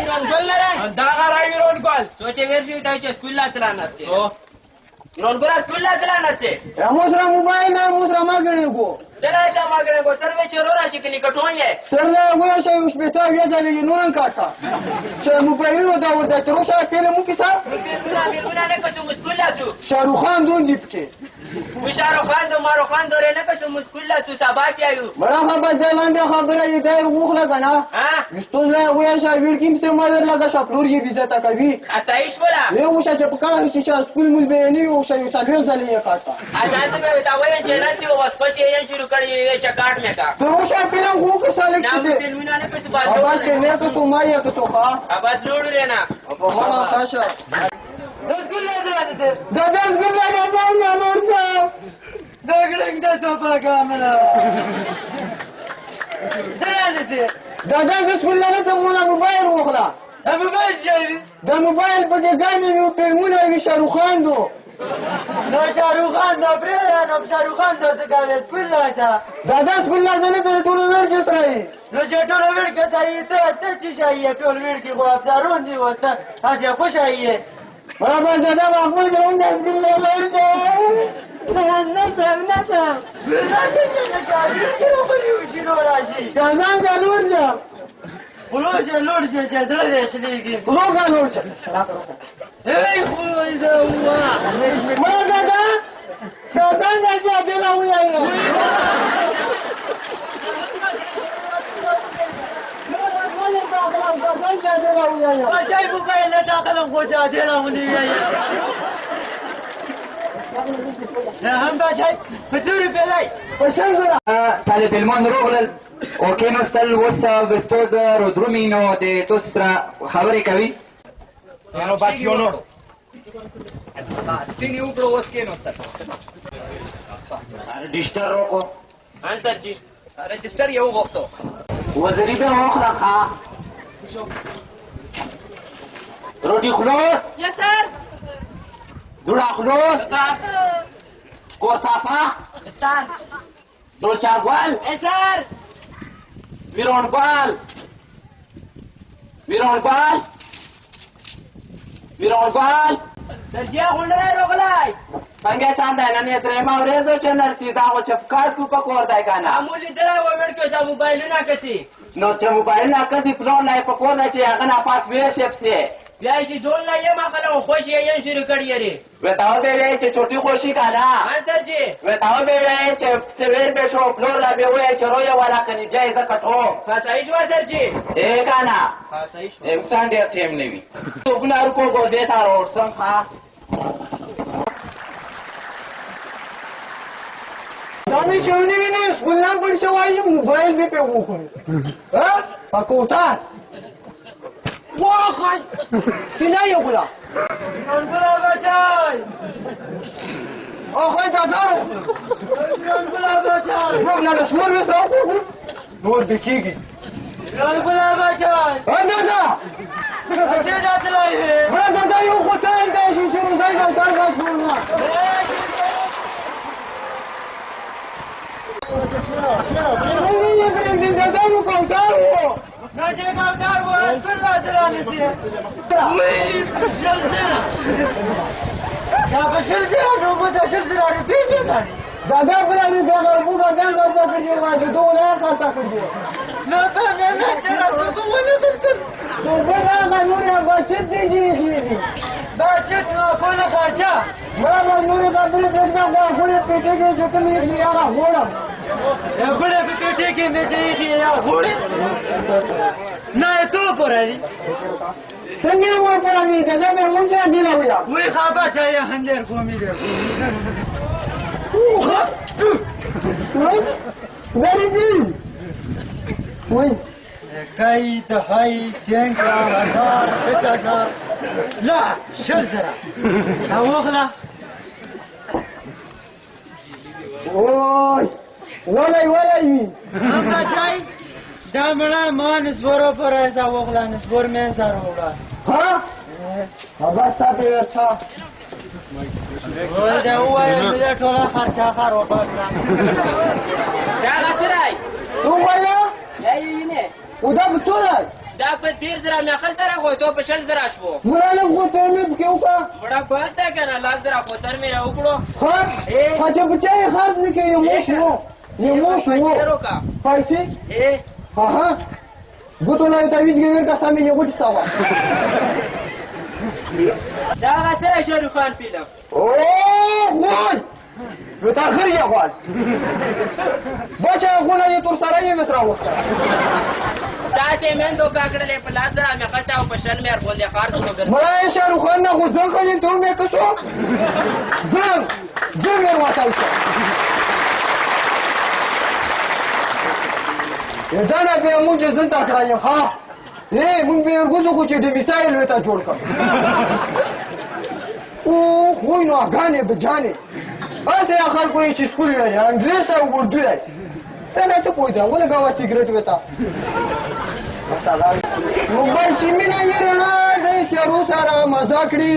ایران گل نره دا غره ایران گل سوچه ورشی تا چه اسکول لا تلانت ایران گل اسکول لا تلانت موسرا موبایل نه موسرا مګړې کو چلا دا ماګړې کو سر به چرو راشي کلی کټوې سر لا وای شي اوس به تا وځلې نورن کاټا چې موبایل نو دا ورته تروشه فلم مو کې سر فلمونه نه کوم اسکول لا تو شاروخ خان دون دی پکې شاروخ خان دو مارو خان دو نه کوم اسکول لا تو سبا کیایو بڑا خبر ځلانده خبره یې ډېر وخله کنه ها مستوز لا وای شي ویل کیم سه ما ورلا شپلور یې بیزتا کوي اسایش ولا یو وشه چې په کار شي اسکول مول به نه یو شي تلوي زلې کاټا اځه به تا وای جنرال دی واس پچې یې شروع کړی چې کاټ مې کا تروشه فلم وو کې سلیکټ نام دي فلمونه نه کوم باسو بس نه که سو ما یې که سو ښا بس لوړ رینا په ما خاصه اسکول لا ده د اسکول لا ځان نور ته دګړنګ د صفه کامله دلته د اسکول لا ته مونږه موبایل وخلا موبایل شي د موبایل په ګانې یو فلمونه وی شاروخ خان دو نو شاروخ خان دا پرېره نو شاروخ خان دا څنګه وې سکول لا تا دا اسکول لا زنه ته ټول ور کې سره نو چې ټول ور کې سړی ته چې شایې ټول ور کې خو افسرون دی وته تاسو خوشایې برابر دا خپل ګرون اسکول لا ورته نه ځان کا لور شه خلوشه لور شه چې زړه دې شلېږي لور کا لور شه ای خلوشه واه ما دا څنګه چې دې لا وایي بچای موبایل له داخلم خوشا دې لا ونی وایي هم بچای په څوري پیلای په شنزره طالب علمان روغلل او کېناستل اوس بستوزه رودرومي نو د تاسو سره خبرې کوي نو بچیونو سټینګ یو کړو اوس کېناستل رجسټر وکړو انسر جی رجسټر یو وغوښتو وزیری به وخره روټي خلاص Yes, sir. دوړه خلاص کور صافه Sir. ډول چاګوال Yes, sir. میرونګوال سرجیا غونډه روغلای څنګه چاند نن یې درېما ورځو چې نرسي دا خو چپکاټ کو پکور دی کنه معمولی درا وړ کې سم موبایلونه کسي نو چې موبایل نه کسي پلان نه پکور دی چې هغه نه پاس وې شپ سي بیا چې ډول نه یم خلک خوشي یې شروع کړی یری وتاو به وې چې چوټي خوشي کنه انسر جی وتاو به وې چې سویر به شو پلور لا به وې چې رویا والا کني بیا یې زکټو فاسایش واسر جی اے کنه فاسایش امسان ډېر ټیم نیوي تو ګنارو کو غوځه تا ورسم ها دانی چې ونی ویني اسکول لا پر شوای موبایل به په وخو ها پکوتا واخای سینا یو ګلا ګلا بچای اخای دا دارو ګلا بچای پروبلم اسمور وس راو نور بکیږي ګلا بچای دا اته داتلای دا یو هوټل دی چې روزای دا کار کوي دادانو کوتارو ناجي کوتار و څنګه ځلانه دي وای بشل زرا دا بشل زرا نو مده شل زرا پیچه دانی دادا برادر دا ګورګو دا څنګه کوي واجب دوله کارتا کوي نو په نه سره سبو ونه بستن نو بلا نور بچت دي بچت نو په خرچه بلا نور دا بل دغه غوړې پټه کې چې کومې لري هغه بڑے پیٹے کے میں چاہیے یار گھوڑے نہ تو پر ہے څنګه مو پر دي دا مې مونږه دی لا ویا وہی خوابہ چاہیے ہندر کو می دے وری دی وای کای دهای سنگ هزار 5000 لا شل زرا اوغلا اوه ولای هم بچای دا مړه ما نسبورو پر ایسا وغلا نسبور مې سره وړه ها بس تاسو ورچا وای دا وای مې ټوله خرچه خار وټاکلا دا غترای تو وای یې وینه ودا بتوله دا په 13,000 مې اخیسته راخو ته په 60,000 شوو مړه لږ غوته مې پکې وکړه مړه بس دی که نه 1,00,000 خو تر مې راوکړو خرڅ خاطر بچه یې خرڅ نه کوي یو موش و یو موش و پیسې aha ګوتو لا تعویض ګور کا سامي یو غټ سوا دا غتره شاروخ خان فلم او وای نو تاخر یې غوال بچا غونه یې تر سره یې مسرا وخته تاسې مندو کاکړلې په 1,00,000 مې اخیسته او په 60 مې ورباندې خرڅ کړو مړه شاروخ خان نه خو ځان خلین ټول مې کسو زم یې واتای شو دا نه به مونږ ځن تا کړای ښا مونږ به ورغوځو خو چې د میسایل وته جوړ کړ او خو نو غانې بجانې اسه یا خلکو یې چې سکول وایي انګلیش ته اردو وایي ته نه ته پوهېږې ولې ګاوه سیګریټ وته موبایل سیمې نه یې رڼا د تیارو سره مزه کړي